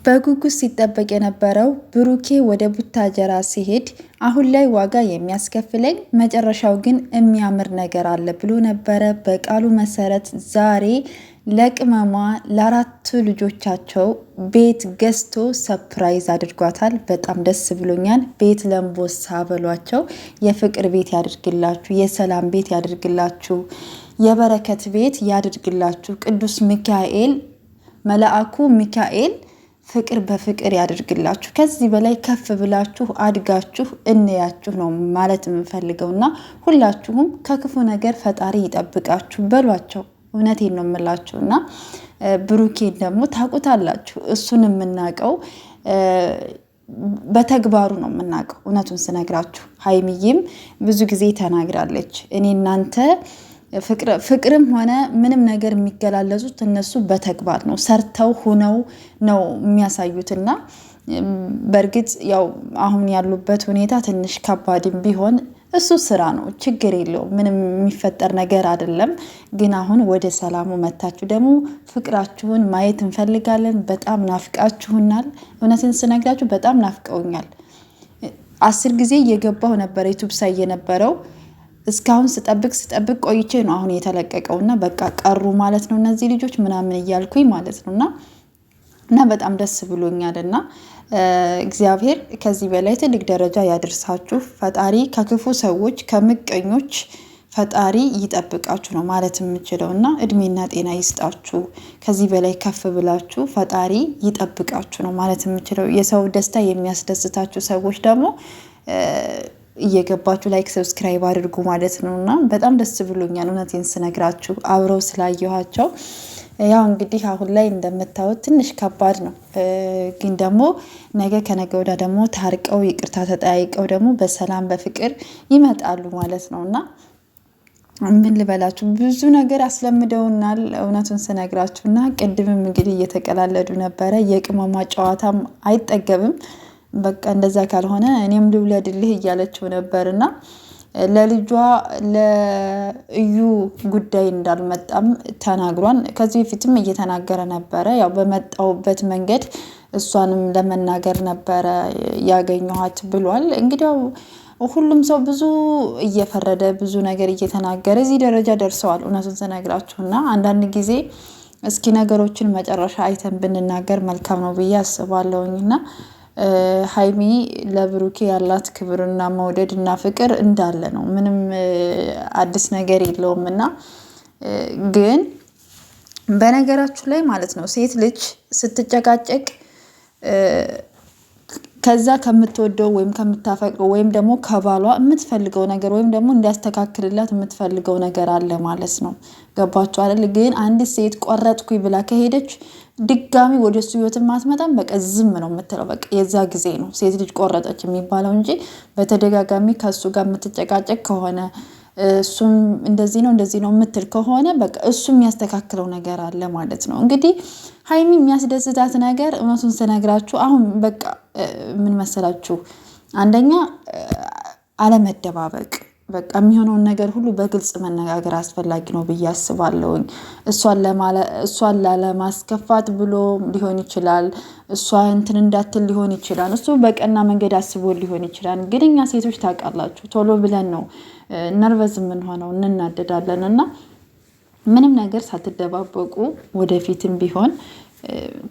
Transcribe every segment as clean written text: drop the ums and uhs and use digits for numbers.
በጉጉት ሲጠበቅ የነበረው ብሩኬ ወደ ቡታጀራ ሲሄድ አሁን ላይ ዋጋ የሚያስከፍለኝ መጨረሻው ግን የሚያምር ነገር አለ ብሎ ነበረ። በቃሉ መሰረት ዛሬ ለቅመሟ ለአራቱ ልጆቻቸው ቤት ገዝቶ ሰፕራይዝ አድርጓታል። በጣም ደስ ብሎኛል። ቤት ለምቦሳ በሏቸው። የፍቅር ቤት ያድርግላችሁ፣ የሰላም ቤት ያድርግላችሁ፣ የበረከት ቤት ያድርግላችሁ። ቅዱስ ሚካኤል መልአኩ ሚካኤል ፍቅር በፍቅር ያድርግላችሁ። ከዚህ በላይ ከፍ ብላችሁ አድጋችሁ እንያችሁ ነው ማለት የምፈልገውና ሁላችሁም ከክፉ ነገር ፈጣሪ ይጠብቃችሁ በሏቸው። እውነቴን ነው የምላችሁና ብሩኬን ደግሞ ታውቁታላችሁ። እሱን የምናውቀው በተግባሩ ነው የምናውቀው። እውነቱን ስነግራችሁ ሀይሚዬም ብዙ ጊዜ ተናግራለች። እኔ እናንተ ፍቅርም ሆነ ምንም ነገር የሚገላለጹት እነሱ በተግባር ነው፣ ሰርተው ሆነው ነው የሚያሳዩትና በእርግጥ ያው አሁን ያሉበት ሁኔታ ትንሽ ከባድም ቢሆን እሱ ስራ ነው፣ ችግር የለውም፣ ምንም የሚፈጠር ነገር አይደለም። ግን አሁን ወደ ሰላሙ መታችሁ ደግሞ ፍቅራችሁን ማየት እንፈልጋለን። በጣም ናፍቃችሁናል። እውነትን ስነግራችሁ በጣም ናፍቀውኛል። 10 ጊዜ እየገባሁ ነበር ዩቱብ ሳይ የነበረው እስካሁን ስጠብቅ ቆይቼ ነው አሁን የተለቀቀውና በቃ ቀሩ ማለት ነው እነዚህ ልጆች ምናምን እያልኩኝ ማለት ነውና በጣም ደስ ብሎኛልና እግዚአብሔር ከዚህ በላይ ትልቅ ደረጃ ያደርሳችሁ። ፈጣሪ ከክፉ ሰዎች ከምቀኞች ፈጣሪ ይጠብቃችሁ ነው ማለት የምችለውና እድሜና ጤና ይስጣችሁ። ከዚህ በላይ ከፍ ብላችሁ ፈጣሪ ይጠብቃችሁ ነው ማለት የምችለው። የሰው ደስታ የሚያስደስታችሁ ሰዎች ደግሞ እየገባችሁ ላይክ ሰብስክራይብ አድርጉ ማለት ነውና በጣም ደስ ብሎኛል። እውነቴን ስነግራችሁ አብረው ስላየኋቸው ያው እንግዲህ አሁን ላይ እንደምታዩት ትንሽ ከባድ ነው። ግን ደግሞ ነገ ከነገ ወዲያ ደግሞ ታርቀው ይቅርታ ተጠያይቀው ደግሞ በሰላም በፍቅር ይመጣሉ ማለት ነውና ምን ልበላችሁ ብዙ ነገር አስለምደውናል። እውነቱን ስነግራችሁና ቅድምም እንግዲህ እየተቀላለዱ ነበረ። የቅመሟ ጨዋታም አይጠገብም። በቃ እንደዛ ካልሆነ እኔም ልውለድልህ እያለችው ነበርና ለልጇ ለእዩ ጉዳይ እንዳልመጣም ተናግሯን ከዚህ በፊትም እየተናገረ ነበረ። ያው በመጣውበት መንገድ እሷንም ለመናገር ነበረ ያገኘኋት ብሏል። እንግዲህ ሁሉም ሰው ብዙ እየፈረደ ብዙ ነገር እየተናገረ እዚህ ደረጃ ደርሰዋል። እውነቱን ስነግራችሁና አንዳንድ ጊዜ እስኪ ነገሮችን መጨረሻ አይተን ብንናገር መልካም ነው ብዬ አስባለሁኝና ሀይሚ ለብሩኬ ያላት ክብርና መውደድና ፍቅር እንዳለ ነው። ምንም አዲስ ነገር የለውም እና ግን በነገራችሁ ላይ ማለት ነው ሴት ልጅ ስትጨቃጨቅ ከዛ ከምትወደው ወይም ከምታፈቅረው ወይም ደግሞ ከባሏ የምትፈልገው ነገር ወይም ደግሞ እንዲያስተካክልላት የምትፈልገው ነገር አለ ማለት ነው። ገባችሁ አይደል? ግን አንዲት ሴት ቆረጥኩኝ ብላ ከሄደች ድጋሚ ወደሱ ህይወትን ማትመጣም በቃ ዝም ነው የምትለው። በቃ የዛ ጊዜ ነው ሴት ልጅ ቆረጠች የሚባለው እንጂ በተደጋጋሚ ከሱ ጋር የምትጨቃጨቅ ከሆነ እሱም እንደዚህ ነው የምትል ከሆነ በቃ እሱ የሚያስተካክለው ነገር አለ ማለት ነው። እንግዲህ ሀይሚ የሚያስደስታት ነገር እውነቱን ስነግራችሁ አሁን በቃ ምን መሰላችሁ፣ አንደኛ አለመደባበቅ፣ በቃ የሚሆነውን ነገር ሁሉ በግልጽ መነጋገር አስፈላጊ ነው ብዬ አስባለሁኝ። እሷን ላለማስከፋት ብሎ ሊሆን ይችላል፣ እሷ እንትን እንዳትል ሊሆን ይችላል፣ እሱ በቀና መንገድ አስቦ ሊሆን ይችላል። ግን እኛ ሴቶች ታውቃላችሁ ቶሎ ብለን ነው ነርቨስ የምንሆነው፣ እንናደዳለን እና ምንም ነገር ሳትደባበቁ ወደፊትም ቢሆን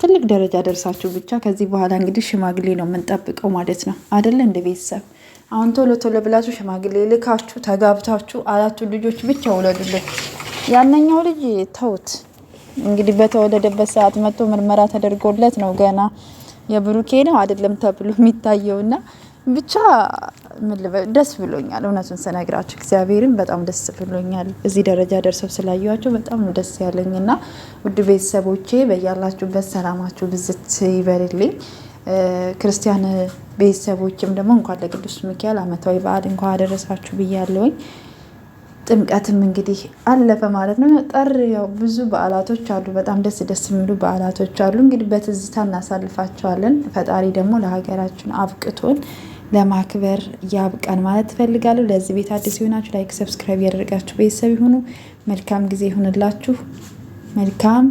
ትልቅ ደረጃ ደርሳችሁ ብቻ ከዚህ በኋላ እንግዲህ ሽማግሌ ነው የምንጠብቀው ማለት ነው አይደለ? እንደ ቤተሰብ አሁን ቶሎ ብላችሁ ሽማግሌ ልካችሁ ተጋብታችሁ አራቱ ልጆች ብቻ ውለዱልን። ያነኛው ልጅ ተውት እንግዲህ በተወለደበት ሰዓት መጥቶ ምርመራ ተደርጎለት ነው ገና የብሩኬ ነው አይደለም ተብሎ የሚታየውና ብቻ ደስ ብሎኛል። እውነቱን ስነግራችሁ እግዚአብሔርን በጣም ደስ ብሎኛል። እዚህ ደረጃ ደርሰው ስላየኋቸው በጣም ነው ደስ ያለኝና ውድ ቤተሰቦቼ በያላችሁበት ሰላማችሁ ብዝት ይበልልኝ። ክርስቲያን ቤተሰቦችም ደግሞ እንኳን ለቅዱስ ሚካኤል ዓመታዊ በዓል እንኳን አደረሳችሁ ብያለሁኝ። ጥምቀትም እንግዲህ አለፈ ማለት ነው። ያው ብዙ በዓላቶች አሉ፣ በጣም ደስ የሚሉ በዓላቶች አሉ። እንግዲህ በትዝታ እናሳልፋቸዋለን። ፈጣሪ ደግሞ ለሀገራችን አብቅቶን ለማክበር ያብቃን ማለት ትፈልጋለሁ። ለዚህ ቤት አዲስ ይሆናችሁ ላይክ፣ ሰብስክራይብ ያደርጋችሁ ቤተሰብ ይሁኑ። መልካም ጊዜ ይሁንላችሁ። መልካም